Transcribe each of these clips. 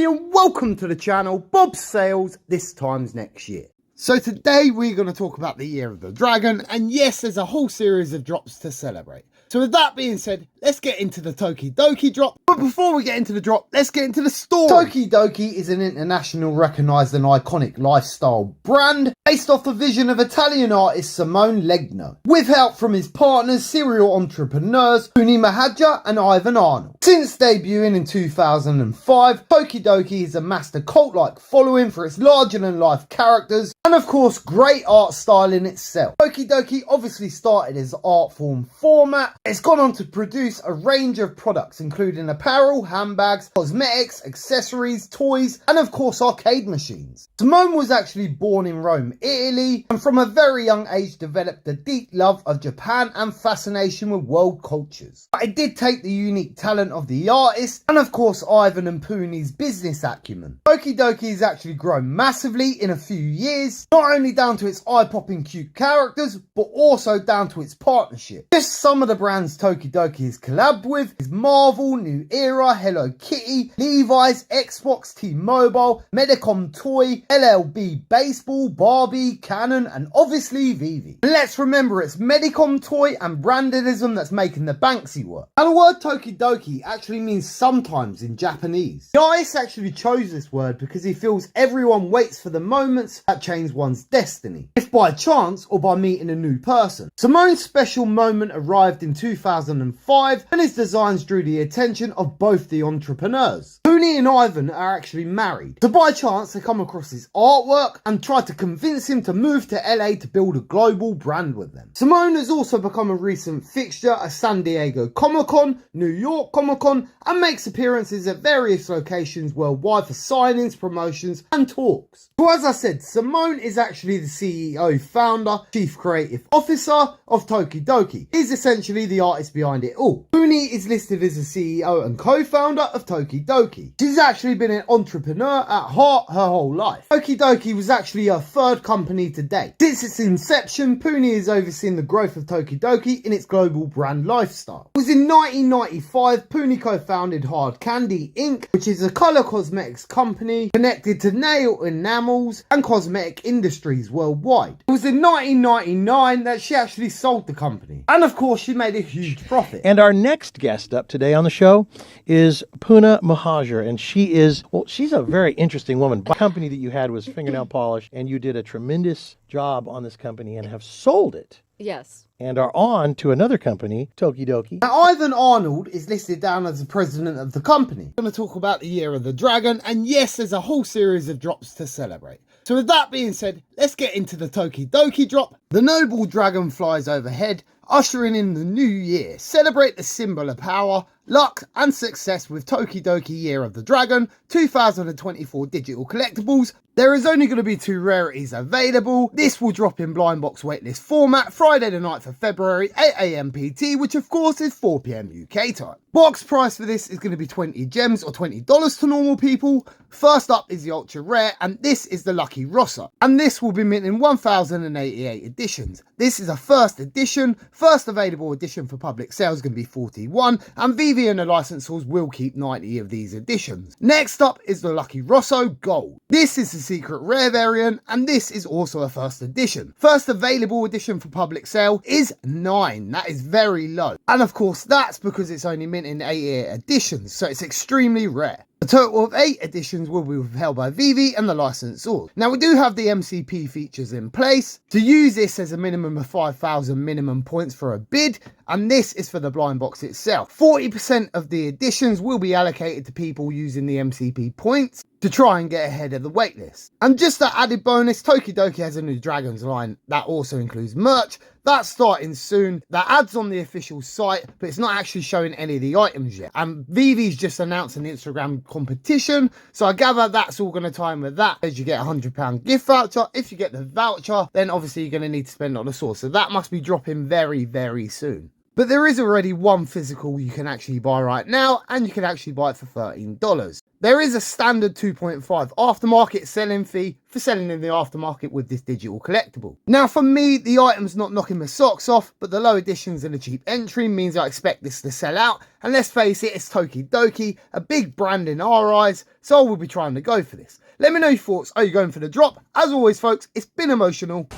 everybody and welcome to the channel, Bob Sales, this time's next year. So today we're going to talk about the Year of the Dragon, and yes, there's a whole series of drops to celebrate. So with that being said, let's get into the Toki Doki drop. But before we get into the drop, let's get into the story. Toki Doki is an international recognised and iconic lifestyle brand based off the vision of Italian artist Simone Legno, with help from his partners, serial entrepreneurs Puni Mahaja and Ivan Arnold. Since debuting in 2005, Toki Doki has amassed a cult-like following for its larger-than-life characters and of course great art style in itself. Toki Doki obviously started as art form format. It's gone on to produce a range of products including apparel, handbags, cosmetics, accessories, toys and of course arcade machines. Simone was actually born in Rome, Italy, and from a very young age developed a deep love of Japan and fascination with world cultures. But it did take the unique talent of the artist and of course Ivan and Puni's business acumen. Toki Doki has actually grown massively in a few years, not only down to its eye-popping cute characters, but also down to its partnership. Just some of the brands Toki Doki has collabed with is Marvel, New Era, Hello Kitty, Levi's, Xbox, T-Mobile, Medicom Toy, LLB Baseball, Barbie, Canon, and obviously veve. And let's remember it's Medicom Toy and brandedism that's making the Banksy work. And the word Toki Doki actually means sometimes in Japanese. The artist actually chose this word because he feels everyone waits for the moments that change one's destiny, if by chance or by meeting a new person. Simone's special moment arrived in 2005 and his designs drew the attention of both the entrepreneurs. Puni and Ivan are actually married, so by chance they come across his artwork and try to convince him to move to LA to build a global brand with them. Simone has also become a recent fixture at San Diego Comic-Con, New York Comic-Con, and makes appearances at various locations worldwide for signings, promotions and talks. So as I said, Simone is actually the CEO, founder, chief creative officer of Toki Doki. He's essentially the artist behind it all. Puni is listed as the CEO and co-founder of Toki Doki. She's actually been an entrepreneur at heart her whole life. Toki Doki was actually her third company to date. Since its inception, Puni has overseen the growth of Toki Doki in its global brand lifestyle. It was in 1995 Puni co-founded Hard Candy Inc., which is a colour cosmetics company connected to nail enamels and cosmetic industries worldwide. It was in 1999 that she actually sold the company, and of course she made a huge profit. And our next guest up today on the show is Puna Mahajer, and she's a very interesting woman. The company that you had was Fingernail Polish, and you did a tremendous job on this company and have sold it. Yes. And are on to another company, Toki Doki. Now, Ivan Arnold is listed down as the president of the company. I'm going to talk about the Year of the Dragon, and yes, there's a whole series of drops to celebrate. So with that being said, let's get into the Toki Doki drop. The noble dragon flies overhead, ushering in the new year. Celebrate the symbol of power, luck and success with Toki Doki Year of the Dragon 2024 digital collectibles. There is only going to be 2 rarities available. This will drop in blind box waitlist format Friday the 9th of February, 8 AM PT, which of course is 4 PM UK time. Box price for this is going to be 20 gems or $20 to normal people. First up is the ultra rare, and this is the Lucky Rossa, and this will be mint in 1088 editions. This is a first edition. First available edition for public sale is going to be 41, and veve and the licensors will keep 90 of these editions. Next up is the Lucky Rosso Gold. This is the secret rare variant, and this is also a first edition. First available edition for public sale is 9. That is very low, and of course that's because it's only mint in 88 editions, so it's extremely rare. A total of 8 editions will be withheld by veve and the licensors. Now we do have the MCP features in place. To use this, there's a minimum of 5,000 minimum points for a bid, and this is for the blind box itself. 40% of the editions will be allocated to people using the MCP points to try and get ahead of the waitlist. And just that added bonus, Toki Doki has a new Dragons line that also includes merch. That's starting soon. That ad's on the official site, but it's not actually showing any of the items yet. And veve's just announced an Instagram competition, so I gather that's all going to tie in with that, as you get a £100 gift voucher. If you get the voucher, then obviously you're going to need to spend on the sauce, so that must be dropping very, very soon. But there is already one physical you can actually buy right now, and you can actually buy it for $13. There is a standard 2.5 aftermarket selling fee for selling in the aftermarket with this digital collectible. Now for me, the item's not knocking my socks off, but the low editions and the cheap entry means I expect this to sell out, and let's face it, it's Toki Doki, a big brand in our eyes, so I will be trying to go for this. Let me know your thoughts. Are you going for the drop? As always folks, it's been emotional.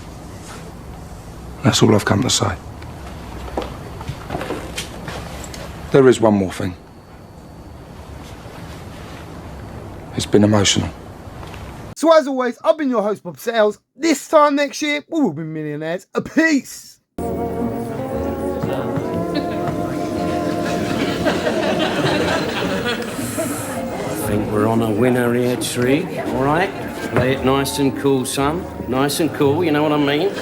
That's all I've come to say. There is one more thing. It's been emotional. So as always, I've been your host, Bob Sales. This time next year, we will be millionaires. A peace. I think we're on a winner here, Tree. All right? Play it nice and cool, son. Nice and cool, you know what I mean?